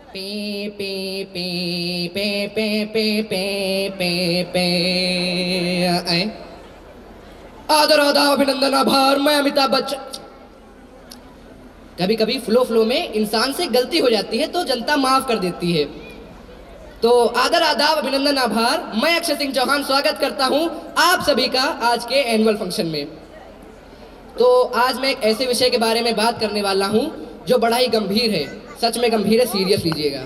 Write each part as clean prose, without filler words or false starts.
पे पे पे पे पे पे पे पे पे आए आदर आदाब अभिनंदन आभार। मैं अमिताभ बच्चन। कभी कभी फ्लो में इंसान से गलती हो जाती है तो जनता माफ कर देती है। तो आदर आदाब अभिनंदन आभार। मैं अक्षय सिंह चौहान स्वागत करता हूं आप सभी का आज के एनुअल फंक्शन में। तो आज मैं एक ऐसे विषय के बारे में बात करने वाला हूं जो बड़ा ही गंभीर है, सच में गंभीर है, सीरियस लीजिएगा।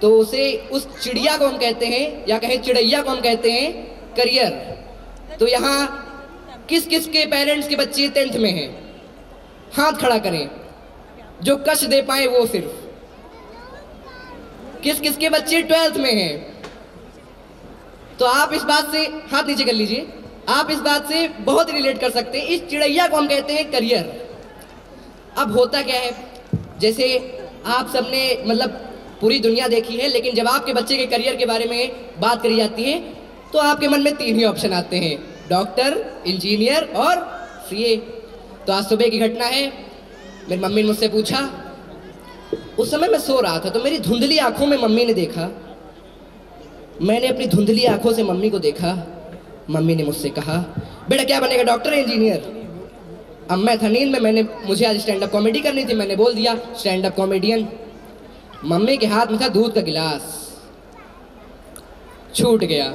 तो उस चिड़िया को हम कहते हैं या कहें चिड़ैया को हम कहते हैं करियर। तो यहाँ किस किस के पेरेंट्स के बच्चे 10th में हैं? हाथ खड़ा करें जो कश दे पाए वो सिर्फ। किस किस के बच्चे 12th में हैं? तो आप इस बात से हाथ नीचे कर लीजिए। आप इस बात से बहुत रिलेट कर सकते हैं। इस चिड़ैया को हम कहते हैं करियर। अब होता क्या है, जैसे आप सबने मतलब पूरी दुनिया देखी है, लेकिन जब आपके बच्चे के करियर के बारे में बात करी जाती है तो आपके मन में 3 ही ऑप्शन आते हैं, डॉक्टर, इंजीनियर और सीए। तो आज सुबह की घटना है, मेरी मम्मी ने मुझसे पूछा, उस समय मैं सो रहा था तो मेरी धुंधली आंखों में मम्मी ने देखा। मैंने अपनी धुंधली आंखों से मम्मी को देखा। मम्मी ने मुझसे कहा, बेटा क्या बनेगा, डॉक्टर या इंजीनियर? अब मैं था नींद में, मुझे आज स्टैंड अप कॉमेडी करनी थी, मैंने बोल दिया स्टैंड अप कॉमेडियन। मम्मी के हाथ में था दूध का गिलास, छूट गया।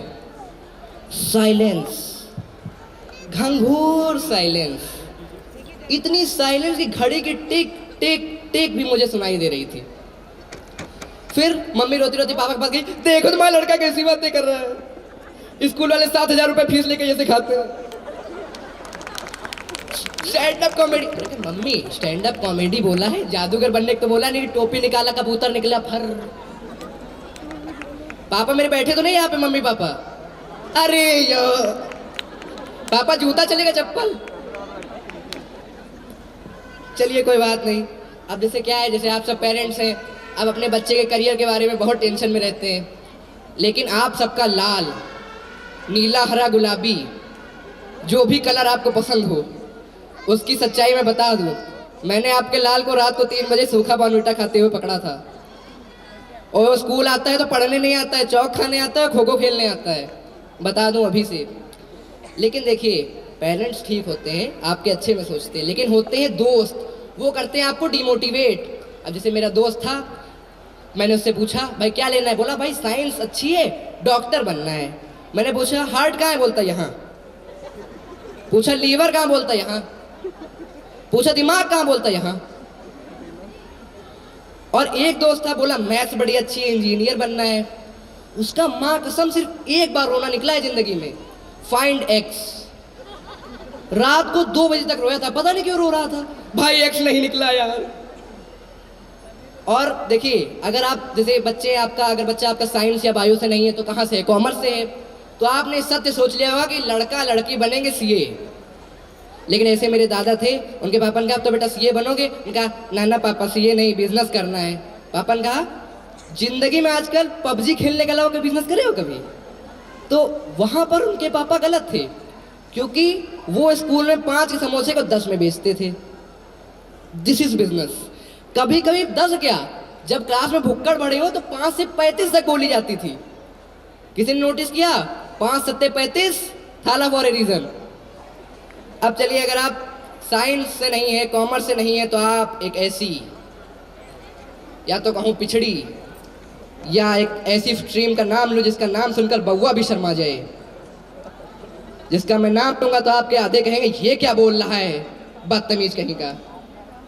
साइलेंस, घंघोर साइलेंस, इतनी साइलेंस की घड़ी की टिक टिक टिक भी मुझे सुनाई दे रही थी। फिर मम्मी रोती रोती पापा के पास गई, देखो तुम्हारा लड़का कैसी बातें कर रहा है, स्कूल वाले 7,000 रुपए फीस लेके ये सिखाते हैं stand up comedy. Mummy stand up comedy बोला है, जादूगर बनने को तो बोला नहीं। टोपी निकाला, कबूतर निकला, फर। पापा मेरे बैठे तो नहीं यहाँ पे, मम्मी पापा? अरे यार, पापा जूता चलेगा चप्पल? चलिए कोई बात नहीं। अब जैसे क्या है, जैसे आप सब पेरेंट्स हैं, अब अपने बच्चे के करियर के बारे में बहुत टेंशन में रहते हैं, लेकिन आप सबका लाल, नीला, हरा, गुलाबी, जो भी कलर आपको पसंद हो, उसकी सच्चाई मैं बता दूं, मैंने आपके लाल को रात को 3 बजे सूखा बानूटा खाते हुए पकड़ा था। और स्कूल आता है तो पढ़ने नहीं आता है, चौक खाने आता है, खो खो खेलने आता है, बता दूं अभी से। लेकिन देखिए, पेरेंट्स ठीक होते हैं, आपके अच्छे में सोचते हैं, लेकिन होते हैं दोस्त, वो करते हैं आपको डिमोटिवेट। अब जैसे मेरा दोस्त था, मैंने उससे पूछा, भाई क्या लेना है? बोला भाई साइंस अच्छी है, डॉक्टर बनना है। मैंने पूछा हार्ट कहाँ है? बोलता यहाँ। पूछा लीवर कहाँ? बोलता यहाँ। पूछा दिमाग कहाँ? बोलता यहाँ। और एक दोस्त था, बोला मैथ्स बड़ी अच्छी है, इंजीनियर बनना है। उसका माँ कसम सिर्फ एक बार रोना निकला है जिंदगी में, फाइंड एक्स। रात को 2 बजे तक रोया था, पता नहीं क्यों रो रहा था, भाई एक्स नहीं निकला यार। और देखिए, अगर आप जैसे बच्चे आपका, अगर बच्चा आपका साइंस या बायो से नहीं है तो कहाँ से है? कॉमर्स से है। तो आपने सत्य सोच लिया होगा कि लड़का लड़की बनेंगे सीए। लेकिन ऐसे मेरे दादा थे, उनके पापा ने कहा, अब तो बेटा सीए बनोगे? उनका नाना पापा सीए नहीं, बिजनेस करना है। पापा ने कहा, जिंदगी में आजकल पबजी खेलने के अलावा कोई बिजनेस करे हो कभी? तो वहां पर उनके पापा गलत थे, क्योंकि वो स्कूल में 5 के समोसे को 10 में बेचते थे। This is business. कभी कभी 10 क्या, जब क्लास में भुक्कड़ बड़े हो तो 5 से 35 तक बोली जाती थी। किसी ने नोटिस किया? 5 सत्ते 35, थाला फॉर ए रीजन। अब चलिए, अगर आप साइंस से नहीं है, कॉमर्स से नहीं है, तो आप एक ऐसी, या तो कहूँ पिछड़ी, या एक ऐसी स्ट्रीम का नाम लो जिसका नाम सुनकर बउआ भी शर्मा जाए। जिसका मैं नाम लूंगा तो आपके आधे कहेंगे ये क्या बोल रहा है, बदतमीज कहीं का।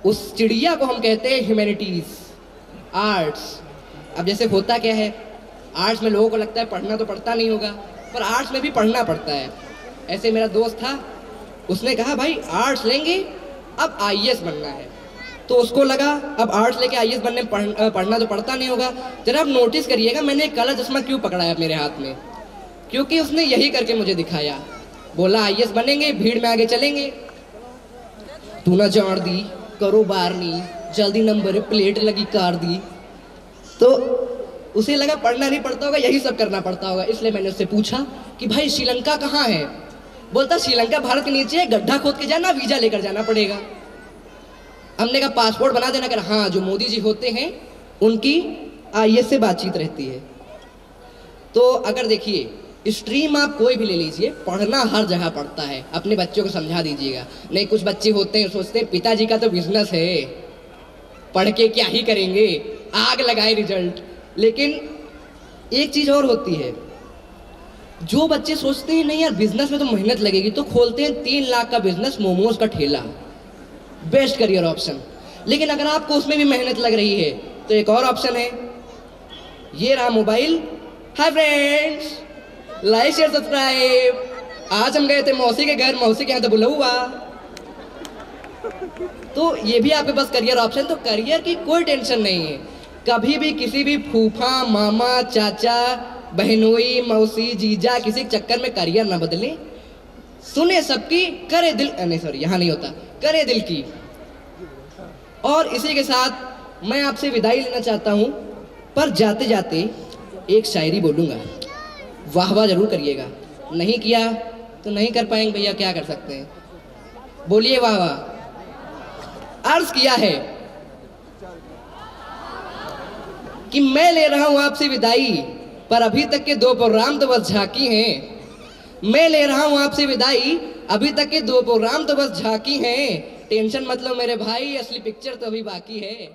उस चिड़िया को हम कहते हैं ह्यूमैनिटीज, आर्ट्स। अब जैसे होता क्या है, आर्ट्स में लोगों को लगता है पढ़ना तो पड़ता नहीं होगा, पर आर्ट्स में भी पढ़ना पड़ता है। ऐसे मेरा दोस्त था, उसने कहा भाई आर्ट्स लेंगे, अब आईएएस बनना है। तो उसको लगा अब आर्ट्स लेके आईएएस बनने पढ़ना तो पड़ता नहीं होगा। जरा आप नोटिस करिएगा, मैंने एक काला चश्मा क्यों पकड़ा है मेरे हाथ में? क्योंकि उसने यही करके मुझे दिखाया। बोला आईएएस बनेंगे, भीड़ में आगे चलेंगे, तू ना जान दी, करो बारनी, जल्दी नंबर प्लेट लगी कार दी। तो उसे लगा पढ़ना नहीं पड़ता होगा, यही सब करना पड़ता होगा। इसलिए मैंने उससे पूछा कि भाई श्रीलंका कहाँ है? बोलता श्रीलंका भारत के नीचे है, गड्ढा खोद के जाना, वीजा लेकर जाना पड़ेगा। हमने कहा पासपोर्ट बना देना। कर हाँ, जो मोदी जी होते हैं उनकी आईएएस से बातचीत रहती है। तो अगर देखिए स्ट्रीम आप कोई भी ले लीजिए, पढ़ना हर जगह पड़ता है, अपने बच्चों को समझा दीजिएगा। नहीं, कुछ बच्चे होते हैं सोचते हैं पिताजी का तो बिजनेस है, पढ़ के क्या ही करेंगे, आग लगाए रिजल्ट। लेकिन एक चीज़ और होती है, जो बच्चे सोचते हैं नहीं यार बिजनेस में तो मेहनत लगेगी, तो खोलते हैं 3 लाख का बिजनेस, मोमोज का ठेला, बेस्ट करियर ऑप्शन। लेकिन अगर आपको उसमें भी मेहनत लग रही है तो एक और ऑप्शन है, ये रहा mobile. Hi friends, like share subscribe. आज हम गए थे मौसी के घर, मौसी के यहाँ तो बुलौआ। तो ये भी आपके पास करियर ऑप्शन। तो करियर की कोई टेंशन नहीं है, कभी भी किसी भी फूफा मामा चाचा बहनोई मौसी जीजा किसी के चक्कर में करियर ना बदलें। सुने सबकी, करे दिल, नहीं सॉरी यहाँ नहीं होता, करे दिल की। और इसी के साथ मैं आपसे विदाई लेना चाहता हूँ, पर जाते जाते एक शायरी बोलूँगा, वाह वाह जरूर करिएगा। नहीं किया तो नहीं कर पाएंगे भैया, क्या कर सकते हैं, बोलिए वाह वाह। अर्ज किया है कि मैं ले रहा हूं आपसे विदाई, पर अभी तक के 2 प्रोग्राम तो बस झांकी हैं। मैं ले रहा हूं आपसे विदाई, अभी तक के 2 प्रोग्राम तो बस झांकी हैं। टेंशन मतलब मेरे भाई, असली पिक्चर तो अभी बाकी है।